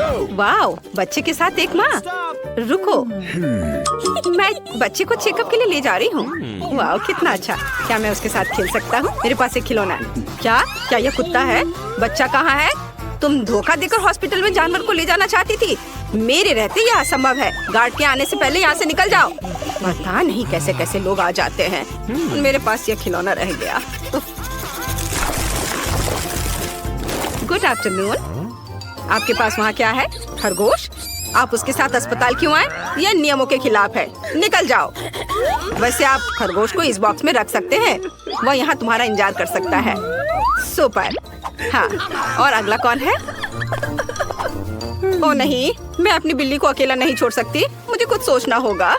Wow, बच्चे के साथ एक माँ। रुको, मैं बच्चे को चेकअप के लिए ले जा रही हूँ। वाओ, कितना अच्छा। क्या मैं उसके साथ खेल सकता हूँ? मेरे पास एक खिलौना है। क्या क्या यह कुत्ता है? बच्चा कहाँ है? तुम धोखा देकर हॉस्पिटल में जानवर को ले जाना चाहती थी। मेरे रहते यह असंभव है। गार्ड के आने से पहले यहाँ से निकल जाओ। पता नहीं कैसे कैसे लोग आ जाते हैं। मेरे पास यह खिलौना रह गया। Good afternoon. आपके पास वहाँ क्या है? खरगोश? आप उसके साथ अस्पताल क्यों आए? यह नियमों के खिलाफ है। निकल जाओ। वैसे आप खरगोश को इस बॉक्स में रख सकते हैं। वह यहाँ तुम्हारा इंतजार कर सकता है। सुपर। हाँ, और अगला कौन है? ओ नहीं, मैं अपनी बिल्ली को अकेला नहीं छोड़ सकती। मुझे कुछ सोचना होगा।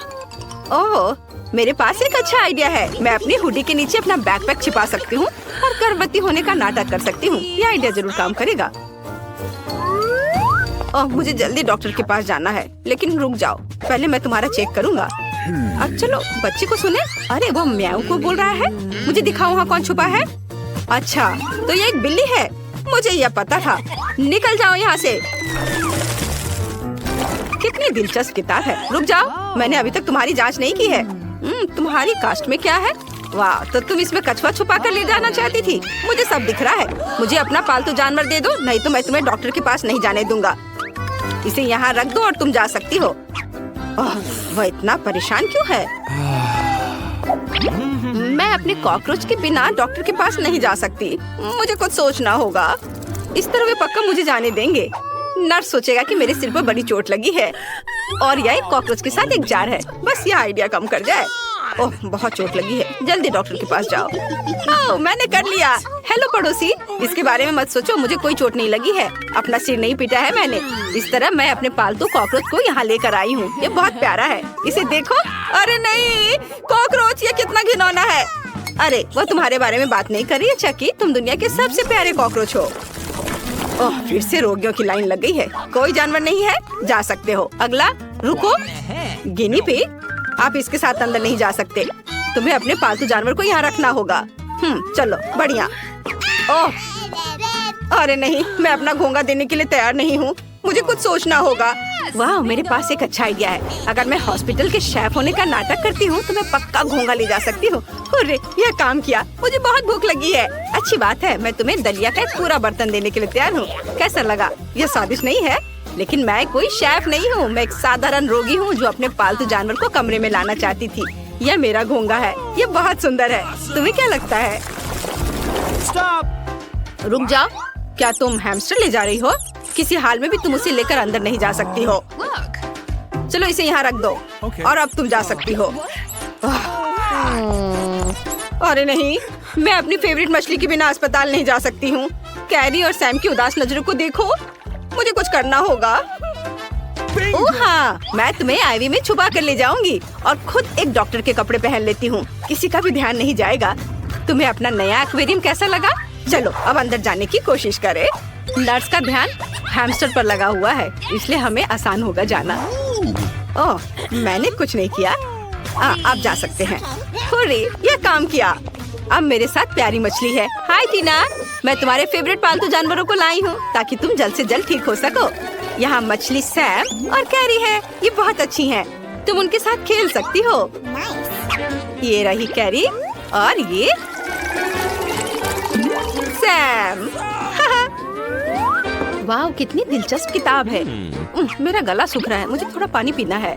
ओह, मेरे पास एक अच्छा आइडिया है। मैं अपनी हुडी के नीचे अपना बैकपैक छिपा सकती हूँ और गर्भवती होने का नाटक कर सकती हूँ। यह आइडिया जरूर काम करेगा। ओह, मुझे जल्दी डॉक्टर के पास जाना है। लेकिन रुक जाओ, पहले मैं तुम्हारा चेक करूँगा। अब चलो बच्चे को सुने। अरे वो म्याऊ को बोल रहा है। मुझे दिखाओ वहाँ कौन छुपा है। अच्छा, तो ये एक बिल्ली है। मुझे यह पता था। निकल जाओ यहाँ से। कितनी दिलचस्प किताब है। रुक जाओ, मैंने अभी तक तुम्हारी जांच नहीं की है। तुम्हारी कास्ट में क्या है? वाह, तो तुम इसमें कछुआ छुपा कर ले जाना चाहती थी। मुझे सब दिख रहा है। मुझे अपना पालतू जानवर दे दो, नहीं तो मैं तुम्हें डॉक्टर के पास नहीं जाने दूंगा। इसे यहाँ रख दो और तुम जा सकती हो। ओह, वह इतना परेशान क्यों है? मैं अपने कॉकरोच के बिना डॉक्टर के पास नहीं जा सकती। मुझे कुछ सोचना होगा। इस तरह वे पक्का मुझे जाने देंगे। नर्स सोचेगा कि मेरे सिर पर बड़ी चोट लगी है और यह एक कॉकरोच के साथ एक जार है। बस यह आइडिया कम कर जाए। ओह, बहुत चोट लगी है। जल्दी डॉक्टर के पास जाओ। ओह, मैंने कर लिया। हेलो पड़ोसी, इसके बारे में मत सोचो। मुझे कोई चोट नहीं लगी है। अपना सिर नहीं पीटा है मैंने। इस तरह मैं अपने पालतू कॉकरोच को यहाँ लेकर आई हूँ। ये बहुत प्यारा है। इसे देखो। अरे नहीं, कॉकरोच, ये कितना घिनौना है। अरे, वो तुम्हारे बारे में बात नहीं कर रही है चकी। तुम दुनिया के सबसे प्यारे कॉकरोच हो। ओह, फिर से रोगियों की लाइन लग गई है। कोई जानवर नहीं है, जा सकते हो। अगला। रुको, गिनी पिग, आप इसके साथ अंदर नहीं जा सकते। तुम्हें अपने पालतू जानवर को यहाँ रखना होगा। चलो, बढ़िया। ओह, अरे नहीं, मैं अपना घोंगा देने के लिए तैयार नहीं हूँ। मुझे कुछ सोचना होगा। वाह, मेरे पास एक अच्छा आइडिया है। अगर मैं हॉस्पिटल के शेफ होने का नाटक करती हूँ तो मैं पक्का घोंगा ले जा सकती हूँ। अरे, यह काम किया। मुझे बहुत भूख लगी है। अच्छी बात है, मैं तुम्हें दलिया का एक पूरा बर्तन देने के लिए तैयार हूँ। कैसा लगा? यह स्वादिष्ट नहीं है, लेकिन मैं कोई शेफ नहीं हूँ। मैं एक साधारण रोगी हूँ जो अपने पालतू जानवर को कमरे में लाना चाहती थी। यह मेरा घोंगा है। यह बहुत सुंदर है। तुम्हें क्या लगता है? रुक जाओ, क्या तुम हैमस्टर ले जा रही हो? किसी हाल में भी तुम उसे लेकर अंदर नहीं जा सकती हो। चलो, इसे यहाँ रख दो। और अब तुम जा सकती हो। अरे नहीं, मैं अपनी फेवरेट मछली के बिना अस्पताल नहीं जा सकती हूँ। कैरी और सैम की उदास नजरों को देखो। मुझे कुछ करना होगा। ओह हाँ, मैं तुम्हें आईवी में छुपा कर ले जाऊंगी और खुद एक डॉक्टर के कपड़े पहन लेती हूँ। किसी का भी ध्यान नहीं जाएगा। तुम्हें अपना नया एक्वेरियम कैसा लगा? चलो, अब अंदर जाने की कोशिश करें। नर्स का ध्यान हैमस्टर पर लगा हुआ है, इसलिए हमें आसान होगा जाना। ओह, मैंने कुछ नहीं किया। आप जा सकते हैं। हुर्रे, यह काम किया। अब मेरे साथ प्यारी मछली है। हाय टीना, मैं तुम्हारे फेवरेट पालतू जानवरों को लाई हूँ ताकि तुम जल्द से जल्द ठीक हो सको। यहाँ मछली सैम और कैरी है। ये बहुत अच्छी हैं। तुम उनके साथ खेल सकती हो। ये रही कैरी और ये सैम। वाह, कितनी दिलचस्प किताब है। मेरा गला सूख रहा है। मुझे थोड़ा पानी पीना है।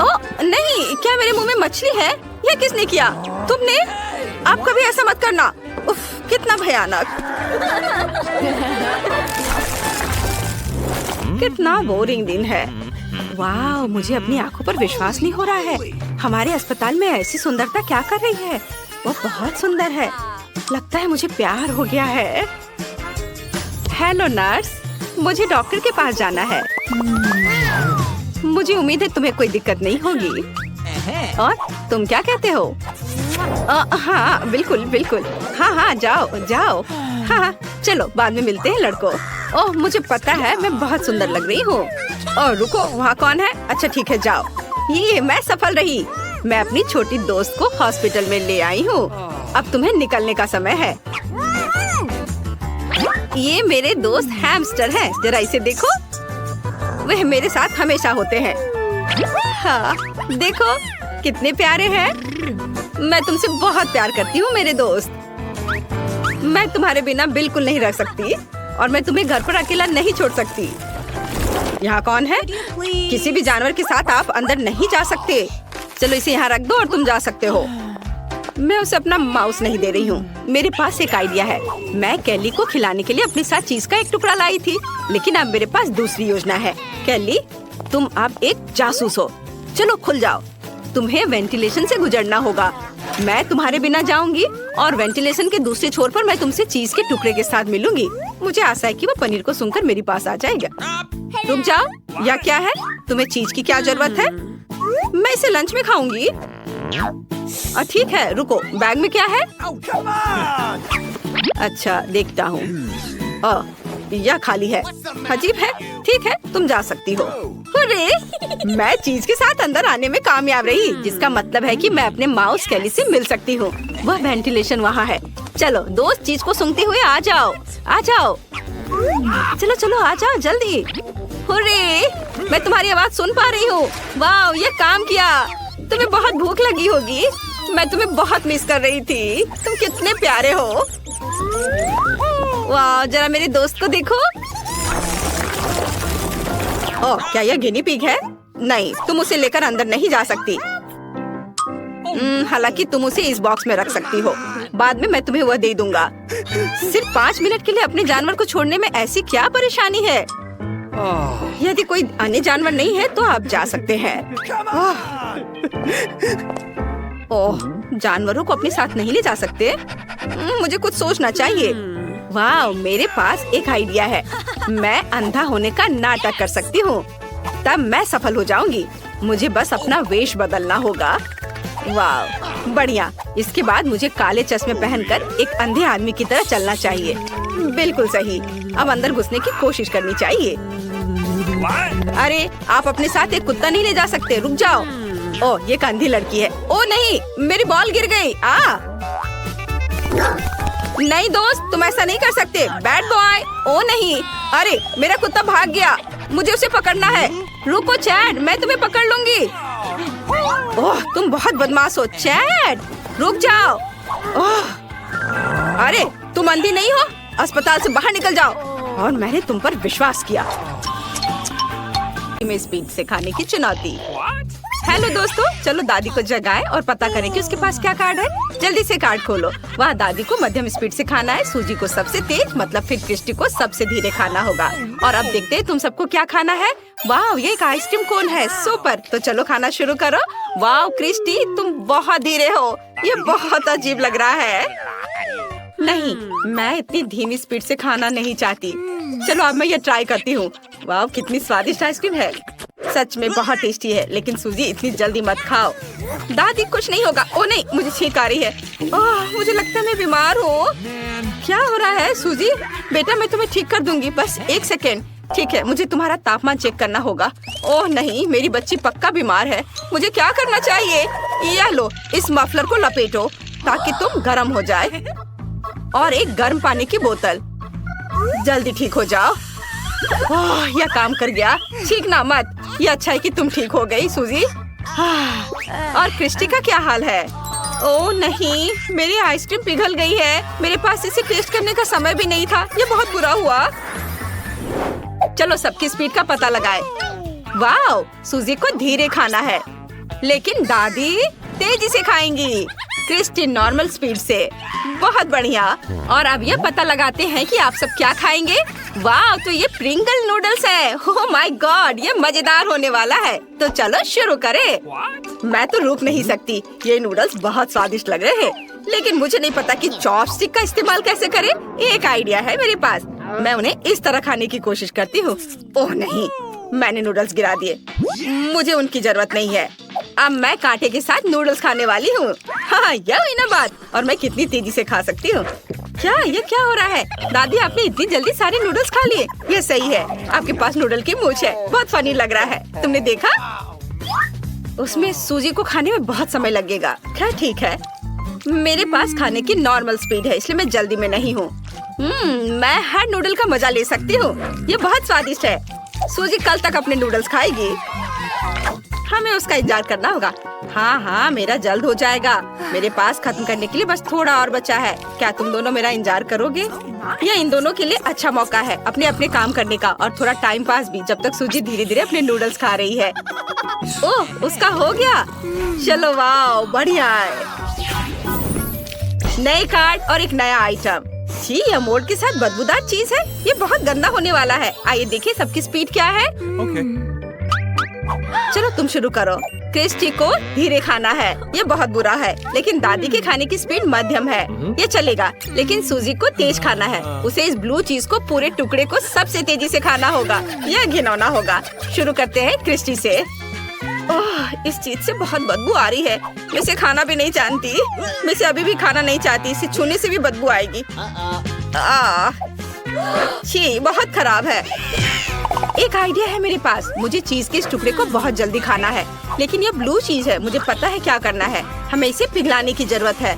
ओह नहीं, क्या मेरे मुंह में मछली है? यह किसने किया? तुमने? आप कभी ऐसा मत करना। उफ, कितना भयानक। कितना बोरिंग दिन है। वाह, मुझे अपनी आंखों पर विश्वास नहीं हो रहा है। हमारे अस्पताल में ऐसी सुंदरता क्या कर रही है? वो बहुत सुंदर है। लगता है मुझे प्यार हो गया है। हेलो नर्स, मुझे डॉक्टर के पास जाना है। मुझे उम्मीद है तुम्हें कोई दिक्कत नहीं होगी। और तुम क्या कहते हो? हाँ बिल्कुल बिल्कुल। हाँ, जाओ जाओ। हाँ, चलो बाद में मिलते हैं लड़कों। ओह, मुझे पता है मैं बहुत सुंदर लग रही हूँ। और रुको, वहाँ कौन है? अच्छा ठीक है, जाओ। ये मैं सफल रही। मैं अपनी छोटी दोस्त को हॉस्पिटल में ले आई हूँ। अब तुम्हें निकलने का समय है। ये मेरे दोस्त हैमस्टर हैं। जरा इसे देखो। वह मेरे साथ हमेशा होते हैं। हाँ, देखो कितने प्यारे हैं। मैं तुमसे बहुत प्यार करती हूँ मेरे दोस्त। मैं तुम्हारे बिना बिल्कुल नहीं रह सकती और मैं तुम्हें घर पर अकेला नहीं छोड़ सकती। यहाँ कौन है? किसी भी जानवर के साथ आप अंदर नहीं जा सकते। चलो इसे यहाँ रख दो और तुम जा सकते हो। मैं उसे अपना माउस नहीं दे रही हूँ। मेरे पास एक आइडिया है। मैं कैली को खिलाने के लिए अपने साथ चीज का एक टुकड़ा लाई थी, लेकिन अब मेरे पास दूसरी योजना है। कैली, तुम अब एक जासूस हो। चलो खुल जाओ। तुम्हें वेंटिलेशन से गुजरना होगा। मैं तुम्हारे बिना जाऊंगी और वेंटिलेशन के दूसरे छोर पर मैं तुमसे चीज के टुकड़े के साथ मिलूंगी। मुझे आशा है कि वो पनीर को सुनकर मेरे पास आ जाएगा। रुक जाओ। या क्या है? तुम्हें चीज की क्या जरूरत है? मैं इसे लंच में खाऊंगी। ठीक है, रुको। बैग में क्या है? अच्छा, देखता हूँ। यह खाली है। अजीब है। ठीक है, तुम जा सकती हो। अरे, मैं चीज के साथ अंदर आने में कामयाब रही, जिसका मतलब है कि मैं अपने माउस कैली से मिल सकती हूँ। वह वेंटिलेशन वहाँ है। चलो दोस्त, चीज को सूंघते हुए आ जाओ। आ जाओ। चलो चलो आ जाओ जल्दी। अरे, मैं तुम्हारी आवाज सुन पा रही हूँ। वाह, ये काम किया। तुम्हें बहुत भूख लगी होगी। मैं तुम्हें बहुत मिस कर रही थी। तुम कितने प्यारे हो। वाह, जरा मेरे दोस्त को देखो। ओह, क्या यह गिनी पिग है? नहीं, तुम उसे लेकर अंदर नहीं जा सकती। हालांकि तुम उसे इस बॉक्स में रख सकती हो। बाद में मैं तुम्हें वह दे दूंगा। सिर्फ 5 मिनट के लिए अपने जानवर को छोड़ने में ऐसी क्या परेशानी है? यदि कोई अन्य जानवर नहीं है तो आप जा सकते हैं। ओह, जानवरों को अपने साथ नहीं ले जा सकते। मुझे कुछ सोचना चाहिए। वाह, मेरे पास एक आइडिया है। मैं अंधा होने का नाटक कर सकती हूँ, तब मैं सफल हो जाऊंगी। मुझे बस अपना वेश बदलना होगा। वाह, बढ़िया। इसके बाद मुझे काले चश्मे पहनकर एक अंधे आदमी की तरह चलना चाहिए। बिल्कुल सही। अब अंदर घुसने की कोशिश करनी चाहिए। अरे, आप अपने साथ एक कुत्ता नहीं ले जा सकते। रुक जाओ। ओह, ये एक अंधी लड़की है। ओह नहीं, मेरी बॉल गिर गई। नहीं दोस्त, तुम ऐसा नहीं कर सकते। Bad boy. ओह नहीं, अरे मेरा कुत्ता भाग गया। मुझे उसे पकड़ना है। रुको चैड, मैं तुम्हें पकड़ लूंगी। ओह, तुम बहुत बदमाश हो चैड। रुक जाओ। ओह, अरे तुम अंधी नहीं हो। अस्पताल से बाहर निकल जाओ। और मैंने तुम पर विश्वास किया। में स्पीड से खाने की चुनौती। हेलो दोस्तों, चलो दादी को जगाएं और पता करें कि उसके पास क्या कार्ड है। जल्दी से कार्ड खोलो। वहाँ दादी को मध्यम स्पीड से खाना है, सूजी को सबसे तेज, मतलब फिर क्रिस्टी को सबसे धीरे खाना होगा। और अब देखते हैं तुम सबको क्या खाना है। वाह, ये एक आइसक्रीम कोन है। सुपर। तो चलो खाना शुरू करो। वाह क्रिस्टी, तुम बहुत धीरे हो। ये बहुत अजीब लग रहा है। नहीं, मैं इतनी धीमी स्पीड से खाना नहीं चाहती। चलो अब मैं ये ट्राई करती हूँ। वाह, कितनी स्वादिष्ट आइसक्रीम है। सच में बहुत टेस्टी है, लेकिन सूजी इतनी जल्दी मत खाओ। दादी, कुछ नहीं होगा। ओ नहीं, मुझे छींक आ रही है। मुझे लगता है मैं बीमार हूँ। क्या हो रहा है सूजी? बेटा, मैं तुम्हें ठीक कर दूंगी, बस 1 सेकेंड। ठीक है, मुझे तुम्हारा तापमान चेक करना होगा। ओह नहीं, मेरी बच्ची पक्का बीमार है। मुझे क्या करना चाहिए? यह लो, इस मफलर को लपेटो ताकि तुम गर्म हो जाए। और एक गर्म पानी की बोतल। जल्दी ठीक हो जाओ। ओह, यह काम कर गया। छींकना मत। ये अच्छा है कि तुम ठीक हो गई सूजी। और क्रिस्टी का क्या हाल है? ओह नहीं, मेरी आइसक्रीम पिघल गई है। मेरे पास इसे टेस्ट करने का समय भी नहीं था। ये बहुत बुरा हुआ। चलो सबकी स्पीड का पता लगाए। वाह, सूजी को धीरे खाना है, लेकिन दादी तेजी से खाएंगी। क्रिस्टी नॉर्मल स्पीड से। बहुत बढ़िया। और अब ये पता लगाते हैं कि आप सब क्या खाएंगे। वाह, तो ये प्रिंगल नूडल्स है। ओह माय गॉड, ये मजेदार होने वाला है। तो चलो शुरू करें। मैं तो रुक नहीं सकती। ये नूडल्स बहुत स्वादिष्ट लग रहे हैं, लेकिन मुझे नहीं पता कि चॉपस्टिक का इस्तेमाल कैसे करें। एक आइडिया है मेरे पास। मैं उन्हें इस तरह खाने की कोशिश करती हूँ। ओह नहीं, मैंने नूडल्स गिरा दिए। मुझे उनकी जरूरत नहीं है। अब मैं कांटे के साथ नूडल्स खाने वाली हूँ। हाँ, यह हुई ना बात। और मैं कितनी तेजी से खा सकती हूँ। ये क्या हो रहा है? दादी, आपने इतनी जल्दी सारे नूडल्स खा लिए। ये सही है, आपके पास नूडल की मूंछ है। बहुत फनी लग रहा है। तुमने देखा? उसमें सूजी को खाने में बहुत समय लगेगा। क्या ठीक है, मेरे पास खाने की नॉर्मल स्पीड है, इसलिए मैं जल्दी में नहीं हूँ। मैं हर नूडल का मजा ले सकती हूँ। ये बहुत स्वादिष्ट है। सूजी कल तक अपने नूडल्स खाएगी। हमें उसका इंतजार करना होगा। हाँ, मेरा जल्द हो जाएगा। मेरे पास खत्म करने के लिए बस थोड़ा और बचा है। क्या तुम दोनों मेरा इंतजार करोगे? यह इन दोनों के लिए अच्छा मौका है अपने अपने काम करने का और थोड़ा टाइम पास भी, जब तक सूजी धीरे धीरे अपने नूडल्स खा रही है। ओह, उसका हो गया। चलो वाह, बढ़िया है। नए कार्ड और एक नया आइटम। जी, यह मोड के साथ बदबूदार चीज है। ये बहुत गंदा होने वाला है। आइए देखें सबकी स्पीड क्या है। चलो तुम शुरू करो। क्रिस्टी को धीरे खाना है। ये बहुत बुरा है, लेकिन दादी के खाने की स्पीड मध्यम है। ये चलेगा, लेकिन सूजी को तेज खाना है। उसे इस ब्लू चीज को पूरे टुकड़े को सबसे तेजी से खाना होगा। यह घिनौना होगा। शुरू करते हैं क्रिस्टी से। ओह, इस चीज से बहुत बदबू आ रही है। मैं इसे खाना भी नहीं जानती। मैं इसे अभी भी खाना नहीं चाहती। इसे छूने से भी बदबू आएगी। छी, बहुत खराब है। एक आइडिया है मेरे पास। मुझे चीज के इस टुकड़े को बहुत जल्दी खाना है, लेकिन ये ब्लू चीज है। मुझे पता है क्या करना है। हमें इसे पिघलाने की जरूरत है।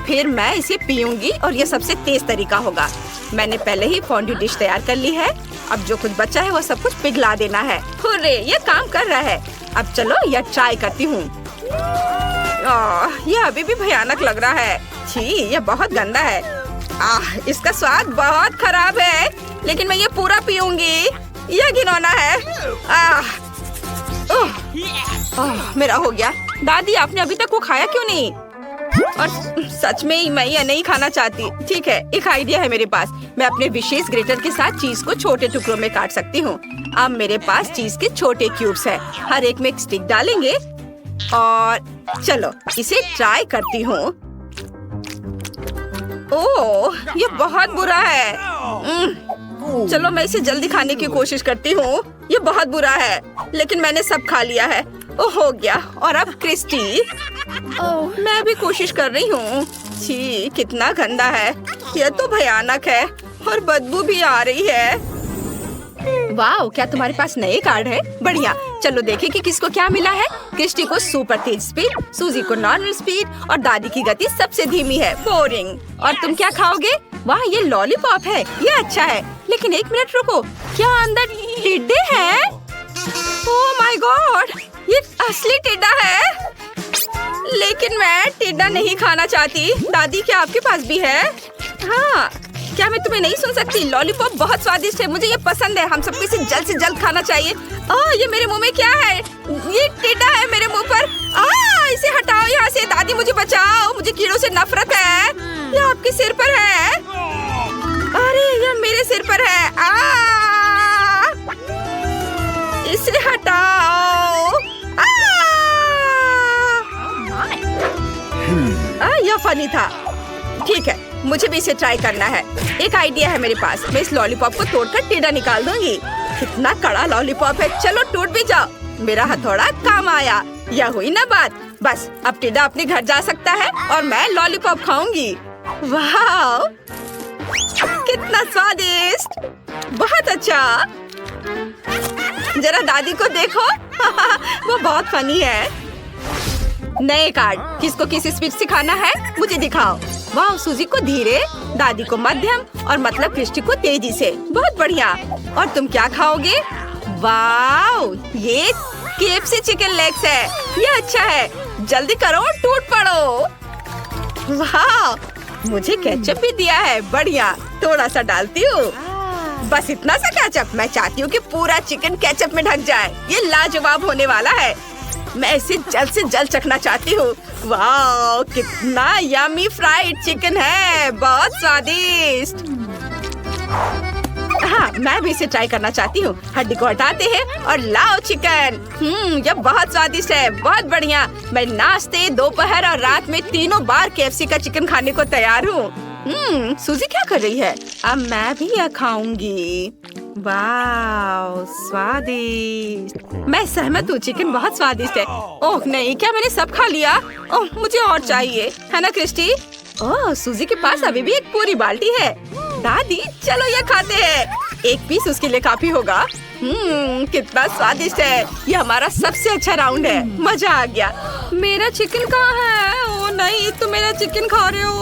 फिर मैं इसे पीऊंगी और ये सबसे तेज तरीका होगा। मैंने पहले ही फॉन्ड्यू डिश तैयार कर ली है। अब जो कुछ बचा है वो सब कुछ पिघला देना है। हुर्रे, ये काम कर रहा है। अब चलो यह ट्राई करती हूँ। यह अभी भी भयानक लग रहा है। छी, यह बहुत गंदा है। इसका स्वाद बहुत खराब है, लेकिन मैं ये पूरा पीऊंगी। यह घिनौना है। मेरा हो गया। दादी, आपने अभी तक वो खाया क्यों नहीं? और सच में ही मैं ये नहीं खाना चाहती। ठीक है, एक आइडिया है मेरे पास। मैं अपने विशेष ग्रेटर के साथ चीज को छोटे टुकड़ों में काट सकती हूँ। अब मेरे पास चीज के छोटे क्यूब्स हैं। हर एक में एक स्टिक डालेंगे और चलो इसे ट्राई करती हूँ। ओह, ये बहुत बुरा है। चलो मैं इसे जल्दी खाने की कोशिश करती हूँ। ये बहुत बुरा है, लेकिन मैंने सब खा लिया है। ओह, हो गया। और अब क्रिस्टी। ओह, मैं भी कोशिश कर रही हूँ। छी, कितना गंदा है। यह तो भयानक है और बदबू भी आ रही है। वाह, क्या तुम्हारे पास नए कार्ड है? बढ़िया। चलो देखें कि किसको क्या मिला है। क्रिस्टी को सुपर तेज स्पीड, सूजी को नॉर्मल स्पीड और दादी की गति सबसे धीमी है, बोरिंग। और तुम क्या खाओगे? वाह, ये लॉलीपॉप है। ये अच्छा है, लेकिन एक मिनट रुको। क्या अंदर टिड्डे हैं? ओह माय गॉड, ये असली टिड्डा है। लेकिन मैं टिड्डा नहीं खाना चाहती। दादी, क्या आपके पास भी है? हाँ, क्या मैं तुम्हें नहीं सुन सकती? लॉलीपॉप बहुत स्वादिष्ट है। मुझे ये पसंद है। हम सबको इसे जल्द से जल्द खाना चाहिए। ये मेरे मुंह में क्या है? ये टिड्डा है मेरे मुंह पर। इसे हटाओ यहाँ से। दादी, मुझे बचाओ। मुझे कीड़ों से नफरत है। ये आपके सिर पर है। अरे, ये मेरे सिर पर है। इसे हटाओ। यह फनी था। ठीक है, मुझे भी इसे ट्राई करना है। एक आइडिया है मेरे पास। मैं इस लॉलीपॉप को तोड़कर टिड्डा निकाल दूंगी। कितना कड़ा लॉलीपॉप है। चलो टूट भी जाओ। मेरा हथौड़ा काम आया। यह हुई ना बात। बस अब टिड्डा अपने घर जा सकता है और मैं लॉलीपॉप खाऊंगी। वाह, कितना स्वादिष्ट। बहुत अच्छा। जरा दादी को देखो। वो बहुत फनी है। नए कार्ड। किसको किस स्पीड से खाना है मुझे दिखाओ। वाह, सूजी को धीरे, दादी को मध्यम और मतलब क्रिस्टी को तेजी से। बहुत बढ़िया। और तुम क्या खाओगे? वाह, ये KFC चिकन लेग्स है। ये अच्छा है। जल्दी करो, टूट पड़ो। वाह, मुझे केचप भी दिया है। बढ़िया, थोड़ा सा डालती हूँ। बस इतना सा केचप। मैं चाहती हूँ कि पूरा चिकन केचप में ढक जाए। ये लाजवाब होने वाला है। मैं इसे जल्द से जल्द चखना चाहती हूँ। वाह, कितना यम्मी फ्राइड चिकन है। बहुत स्वादिष्ट। हाँ, मैं भी इसे ट्राई करना चाहती हूँ। हड्डी को हटाते हैं और लाओ चिकन। यह बहुत स्वादिष्ट है। बहुत बढ़िया। मैं नाश्ते, दोपहर और रात में तीनों बार KFC का चिकन खाने को तैयार हूँ। सूजी क्या कर रही है? अब मैं भी यह खाऊंगी। वाह, स्वादिष्ट। मैं सहमत हूँ। चिकन बहुत स्वादिष्ट है। ओह नहीं, क्या मैंने सब खा लिया? ओह, मुझे और चाहिए, है ना क्रिस्टी? ओह, सूजी के पास अभी भी एक पूरी बाल्टी है। दादी, चलो ये खाते हैं। एक पीस उसके लिए काफी होगा। कितना स्वादिष्ट है। ये हमारा सबसे अच्छा राउंड है। मजा आ गया। मेरा चिकन कहाँ है? ओह नहीं, तुम मेरा चिकन खा रहे हो।